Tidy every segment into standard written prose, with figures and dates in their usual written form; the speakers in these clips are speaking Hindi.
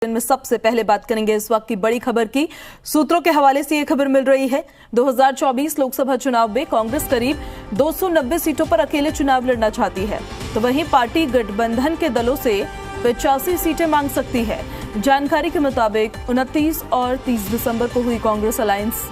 इनमें सबसे पहले बात करेंगे इस वक्त की बड़ी खबर की। सूत्रों के हवाले से ये खबर मिल रही है, 2024 लोकसभा चुनाव में कांग्रेस करीब 290 सीटों पर अकेले चुनाव लड़ना चाहती है, तो वहीं पार्टी गठबंधन के दलों से 85 सीटें मांग सकती है। जानकारी के मुताबिक 29 और 30 दिसंबर को हुई कांग्रेस अलायंस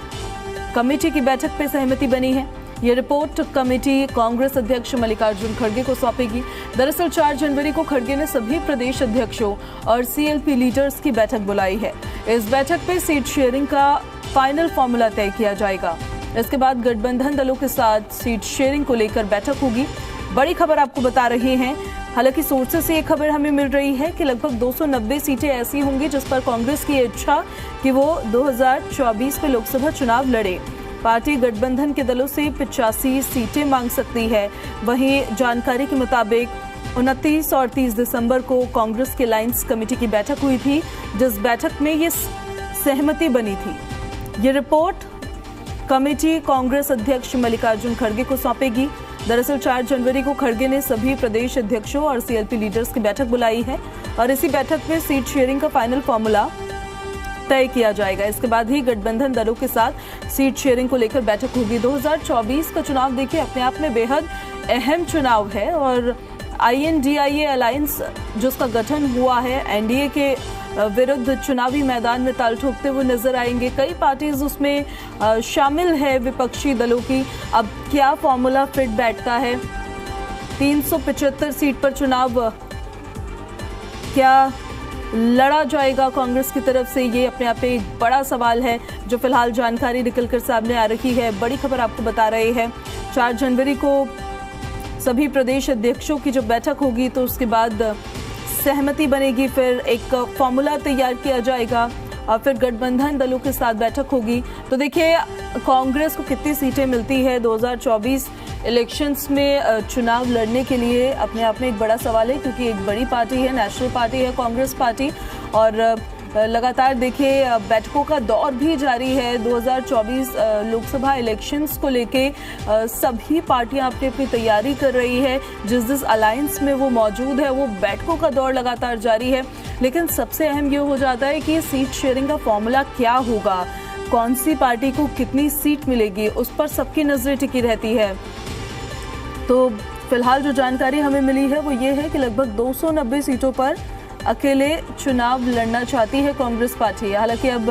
कमेटी की बैठक पर सहमति बनी है। ये रिपोर्ट कमेटी कांग्रेस अध्यक्ष मल्लिकार्जुन खड़गे को सौंपेगी। दरअसल 4 जनवरी को खड़गे ने सभी प्रदेश अध्यक्षों और सीएलपी लीडर्स की बैठक बुलाई है। इस बैठक में सीट शेयरिंग का फाइनल फॉर्मूला तय किया जाएगा। इसके बाद गठबंधन दलों के साथ सीट शेयरिंग को लेकर बैठक होगी। बड़ी खबर आपको बता रहे हैं, हालांकि सोर्सेस से ये खबर हमें मिल रही है कि लगभग 290 सीटें ऐसी होंगी जिस पर कांग्रेस की इच्छा कि वो 2024 में लोकसभा चुनाव लड़े। पार्टी गठबंधन के दलों से 85 सीटें मांग सकती है। वहीं जानकारी के मुताबिक 29 और 30 दिसंबर को कांग्रेस के अलायंस कमेटी की बैठक हुई थी, जिस बैठक में ये सहमति बनी थी। ये रिपोर्ट कमेटी कांग्रेस अध्यक्ष मल्लिकार्जुन खड़गे को सौंपेगी। दरअसल 4 जनवरी को खड़गे ने सभी प्रदेश अध्यक्षों और सीएलपी लीडर्स की बैठक बुलाई है और इसी बैठक में सीट शेयरिंग का फाइनल फॉर्मूला तय किया जाएगा। इसके बाद ही गठबंधन दलों के साथ सीट शेयरिंग को लेकर बैठक होगी। 2024 का चुनाव देखिए अपने आप में बेहद अहम चुनाव है और INDIA अलायंस जिसका गठन हुआ है, एनडीए के विरुद्ध चुनावी मैदान में ताल ठोकते हुए नजर आएंगे। कई पार्टीज उसमें शामिल है विपक्षी दलों की। अब क्या फॉर्मूला फिट बैठता है? 375 सीट पर चुनाव क्या लड़ा जाएगा कांग्रेस की तरफ से? ये अपने आप में एक बड़ा सवाल है जो फिलहाल जानकारी निकलकर सामने आ रही है। बड़ी खबर आपको बता रहे हैं, 4 जनवरी को सभी प्रदेश अध्यक्षों की जब बैठक होगी तो उसके बाद सहमति बनेगी, फिर एक फॉर्मूला तैयार किया जाएगा और फिर गठबंधन दलों के साथ बैठक होगी। तो देखिए कांग्रेस को कितनी सीटें मिलती है 2024 इलेक्शंस में चुनाव लड़ने के लिए, अपने आप में एक बड़ा सवाल है, क्योंकि एक बड़ी पार्टी है, नेशनल पार्टी है कांग्रेस पार्टी, और लगातार देखिए बैठकों का दौर भी जारी है। 2024 लोकसभा इलेक्शंस को लेके सभी पार्टियां अपनी अपनी तैयारी कर रही है। जिस अलायंस में वो मौजूद है वो बैठकों का दौर लगातार जारी है, लेकिन सबसे अहम ये हो जाता है कि सीट शेयरिंग का फॉर्मूला क्या होगा, कौन सी पार्टी को कितनी सीट मिलेगी, उस पर सबकी नजरें टिकी रहती है। तो फिलहाल जो जानकारी हमें मिली है वो ये है कि लगभग 290 सीटों पर अकेले चुनाव लड़ना चाहती है कांग्रेस पार्टी। हालांकि अब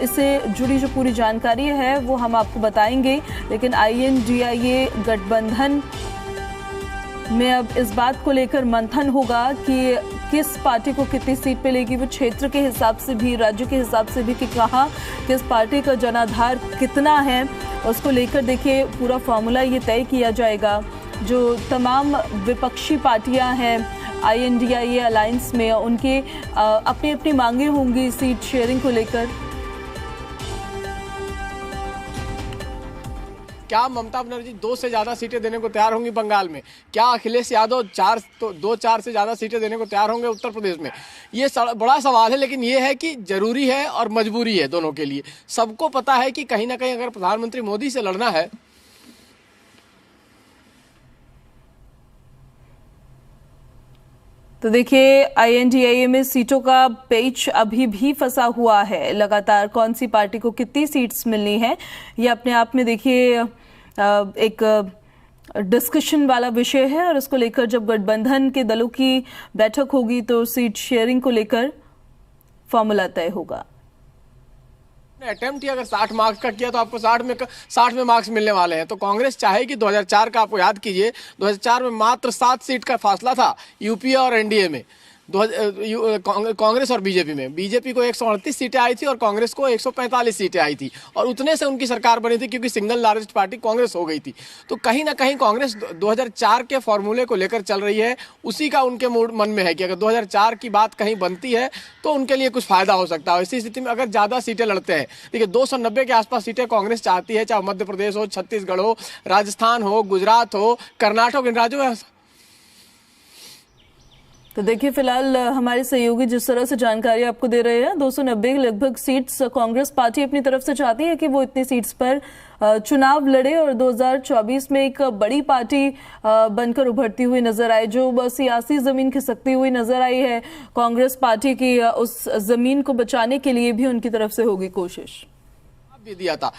इससे जुड़ी जो पूरी जानकारी है वो हम आपको बताएंगे, लेकिन INDIA गठबंधन में अब इस बात को लेकर मंथन होगा कि किस पार्टी को कितनी सीट मिलेगी। वो क्षेत्र के हिसाब से भी, राज्य के हिसाब से भी कि कहाँ किस पार्टी का जनाधार कितना है, उसको लेकर देखिए पूरा फॉर्मूला ये तय किया जाएगा। जो तमाम विपक्षी पार्टियां हैं INDIA अलायंस में, उनके अपनी अपनी मांगे होंगी सीट शेयरिंग को लेकर। क्या ममता बनर्जी 2 से ज़्यादा सीटें देने को तैयार होंगी बंगाल में? क्या अखिलेश यादव 2-4 से ज़्यादा सीटें देने को तैयार होंगे उत्तर प्रदेश में? ये बड़ा सवाल है, लेकिन ये है कि जरूरी है और मजबूरी है दोनों के लिए। सबको पता है कि कहीं ना कहीं अगर प्रधानमंत्री मोदी से लड़ना है तो देखिए INDIA में सीटों का पेच अभी भी फंसा हुआ है। लगातार कौन सी पार्टी को कितनी सीट्स मिलनी है ये अपने आप में देखिए एक डिस्कशन वाला विषय है, और इसको लेकर जब गठबंधन के दलों की बैठक होगी तो सीट शेयरिंग को लेकर फॉर्मूला तय होगा। अटेम्प्ट ही अगर 60 मार्क्स का किया तो आपको 60 में मार्क्स मिलने वाले हैं। तो कांग्रेस चाहेगी, 2004 का आपको याद कीजिए, 2004 में मात्र 7 सीट का फासला था यूपीए और एनडीए में, कांग्रेस और बीजेपी में। बीजेपी को 138 सीटें आई थी और कांग्रेस को 145 सीटें आई थी, और उतने से उनकी सरकार बनी थी क्योंकि सिंगल लार्जेस्ट पार्टी कांग्रेस हो गई थी। तो कहीं ना कहीं कांग्रेस 2004 के फॉर्मूले को लेकर चल रही है, उसी का उनके मन में है कि अगर 2004 की बात कहीं बनती है तो उनके लिए कुछ फायदा हो सकता है। इसी स्थिति में अगर ज़्यादा सीटें लड़ते हैं, देखिए 290 के आसपास सीटें कांग्रेस चाहती है, चाहे मध्य प्रदेश हो, छत्तीसगढ़ हो, राजस्थान हो, गुजरात हो, कर्नाटक, इन राज्यों में तो देखिए, फिलहाल हमारे सहयोगी जिस तरह से जानकारी आपको दे रहे हैं, 290 लगभग सीट्स कांग्रेस पार्टी अपनी तरफ से चाहती है कि वो इतनी सीट्स पर चुनाव लड़े और 2024 में एक बड़ी पार्टी बनकर उभरती हुई नजर आए, जो सियासी जमीन खिसकती हुई नजर आई है। कांग्रेस पार्टी की उस जमीन को बचाने के लिए भी उनकी तरफ से होगी कोशिश भी दिया था।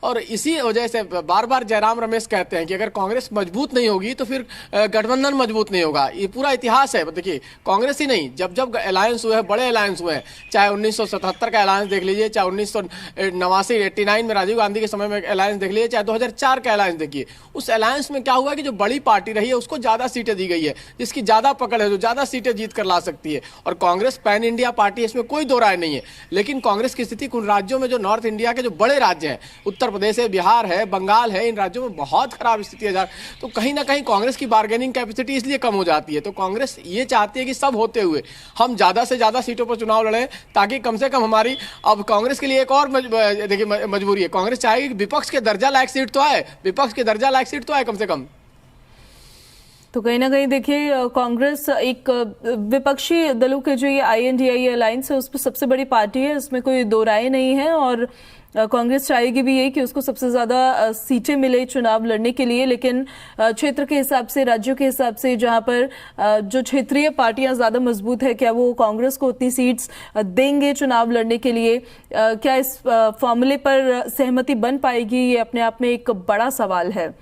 और इसी वजह से बार बार जयराम रमेश कहते हैं कि अगर कांग्रेस मजबूत नहीं होगी तो फिर गठबंधन मजबूत नहीं होगा। ये पूरा इतिहास है। देखिए, कांग्रेस ही नहीं, जब जब अलायंस हुए हैं, बड़े अलायंस हुए हैं, चाहे 1977 का अलायंस देख लीजिए, चाहे 1989 में राजीव गांधी के समय में अलायंस देख लीजिए, चाहे 2004 का अलायंस देखिए। उस अलायंस में क्या हुआ कि जो बड़ी पार्टी रही है उसको ज्यादा सीटें दी गई है, जिसकी ज्यादा पकड़ है, जो ज्यादा सीटें जीत कर ला सकती है। और कांग्रेस पैन इंडिया पार्टी, इसमें कोई दो राय नहीं है। लेकिन कांग्रेस की स्थिति उन राज्यों में जो नॉर्थ इंडिया के जो बड़े राज्य हैं, उत्तर प्रदेश है, बिहार है, बंगाल है, इन राज्यों में बहुत खराब स्थिति है। तो कहीं ना कहीं कांग्रेस की बार्गेनिंग कैपेसिटी इसलिए कम हो जाती है। तो कांग्रेस ये चाहती है कि सब होते हुए हम ज्यादा से ज्यादा सीटों पर चुनाव लड़ें, ताकि कम से कम हमारी, अब कांग्रेस के लिए एक और देखिए मजबूरी है, कांग्रेस चाहेगी कि विपक्ष के दर्जा लायक सीट तो आए, विपक्ष के दर्जा लायक सीट तो आए कम से कम। तो कहीं ना कहीं देखिए, कांग्रेस एक विपक्षी दलों के जो ये INDIA अलायंस है उस पर सबसे बड़ी पार्टी है, इसमें कोई दो राय नहीं है। और कांग्रेस चाहेगी भी यही कि उसको सबसे ज्यादा सीटें मिले चुनाव लड़ने के लिए। लेकिन क्षेत्र के हिसाब से, राज्यों के हिसाब से, जहां पर जो क्षेत्रीय पार्टियां ज्यादा मजबूत है, क्या वो कांग्रेस को उतनी सीट्स देंगे चुनाव लड़ने के लिए? क्या इस फॉर्मूले पर सहमति बन पाएगी? ये अपने आप में एक बड़ा सवाल है।